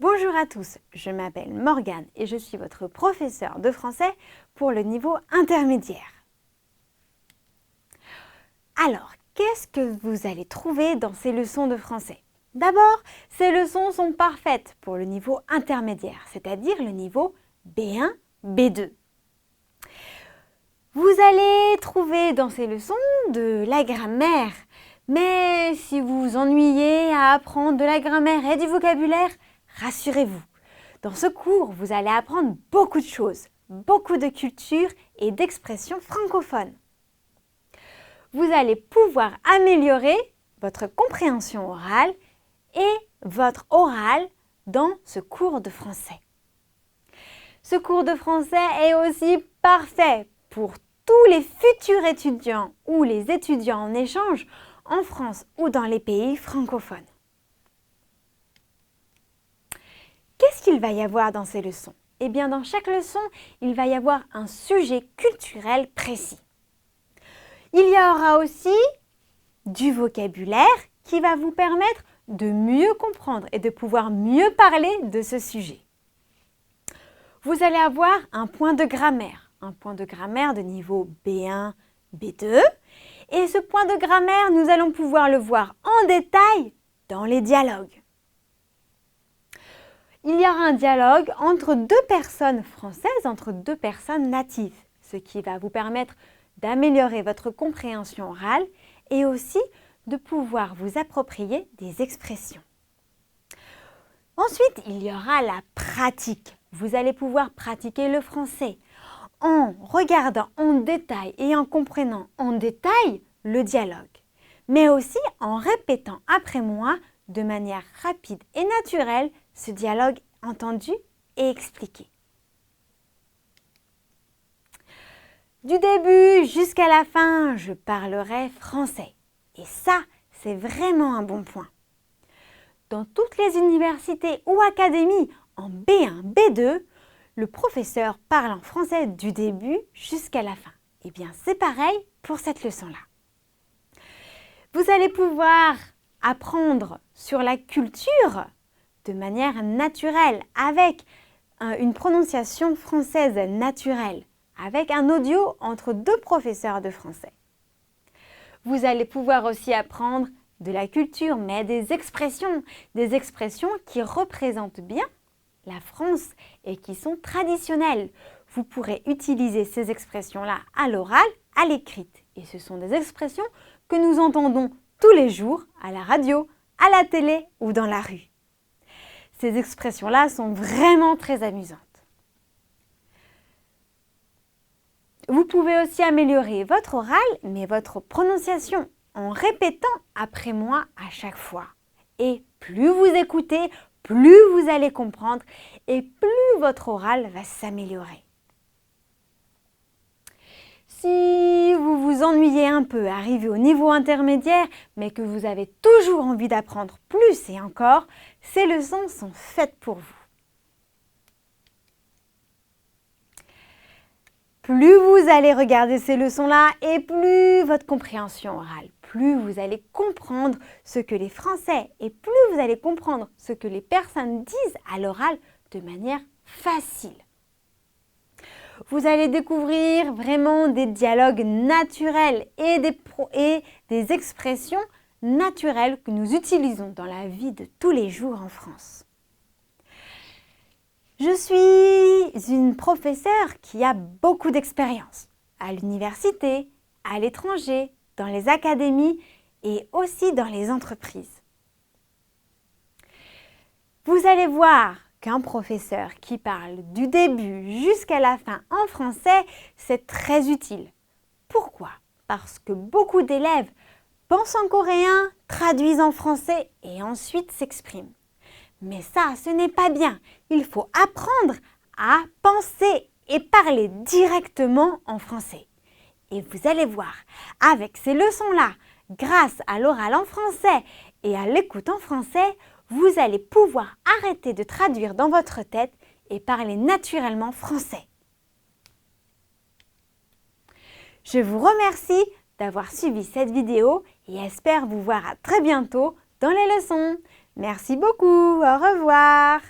Bonjour à tous, je m'appelle Morgane et je suis votre professeure de français pour le niveau intermédiaire. Alors, qu'est-ce que vous allez trouver dans ces leçons de français? D'abord, ces leçons sont parfaites pour le niveau intermédiaire, c'est-à-dire le niveau B1, B2. Vous allez trouver dans ces leçons de la grammaire, mais si vous vous ennuyez à apprendre de la grammaire et du vocabulaire, rassurez-vous, dans ce cours, vous allez apprendre beaucoup de choses, beaucoup de culture et d'expressions francophones. Vous allez pouvoir améliorer votre compréhension orale et votre oral dans ce cours de français. Ce cours de français est aussi parfait pour tous les futurs étudiants ou les étudiants en échange en France ou dans les pays francophones. Qu'est-ce qu'il va y avoir dans ces leçons? Eh bien, dans chaque leçon, il va y avoir un sujet culturel précis. Il y aura aussi du vocabulaire qui va vous permettre de mieux comprendre et de pouvoir mieux parler de ce sujet. Vous allez avoir un point de grammaire de niveau B1, B2. Et ce point de grammaire, nous allons pouvoir le voir en détail dans les dialogues. Il y aura un dialogue entre deux personnes françaises, entre deux personnes natives, ce qui va vous permettre d'améliorer votre compréhension orale et aussi de pouvoir vous approprier des expressions. Ensuite, il y aura la pratique. Vous allez pouvoir pratiquer le français en regardant en détail et en comprenant en détail le dialogue, mais aussi en répétant après moi de manière rapide et naturelle ce dialogue entendu et expliqué. Du début jusqu'à la fin, je parlerai français. Et ça, c'est vraiment un bon point. Dans toutes les universités ou académies en B1, B2, le professeur parle en français du début jusqu'à la fin. Eh bien, c'est pareil pour cette leçon-là. Vous allez pouvoir apprendre sur la culture de manière naturelle, avec une prononciation française naturelle, avec un audio entre deux professeurs de français. Vous allez pouvoir aussi apprendre de la culture, mais des expressions qui représentent bien la France et qui sont traditionnelles. Vous pourrez utiliser ces expressions-là à l'oral, à l'écrite. Et ce sont des expressions que nous entendons tous les jours à la radio, à la télé ou dans la rue. Ces expressions-là sont vraiment très amusantes. Vous pouvez aussi améliorer votre oral, mais votre prononciation en répétant après moi à chaque fois. Et plus vous écoutez, plus vous allez comprendre et plus votre oral va s'améliorer. Si vous vous ennuyez un peu, arrivé au niveau intermédiaire, mais que vous avez toujours envie d'apprendre plus et encore, ces leçons sont faites pour vous. Plus vous allez regarder ces leçons-là et plus votre compréhension orale, plus vous allez comprendre ce que les Français et plus vous allez comprendre ce que les personnes disent à l'oral de manière facile. Vous allez découvrir vraiment des dialogues naturels et des expressions naturelles que nous utilisons dans la vie de tous les jours en France. Je suis une professeure qui a beaucoup d'expérience à l'université, à l'étranger, dans les académies et aussi dans les entreprises. Vous allez voir qu'un professeur qui parle du début jusqu'à la fin en français, c'est très utile. Pourquoi? Parce que beaucoup d'élèves pensent en coréen, traduisent en français et ensuite s'expriment. Mais ça, ce n'est pas bien. Il faut apprendre à penser et parler directement en français. Et vous allez voir, avec ces leçons-là, grâce à l'oral en français et à l'écoute en français, vous allez pouvoir arrêter de traduire dans votre tête et parler naturellement français. Je vous remercie d'avoir suivi cette vidéo et espère vous voir à très bientôt dans les leçons. Merci beaucoup, au revoir.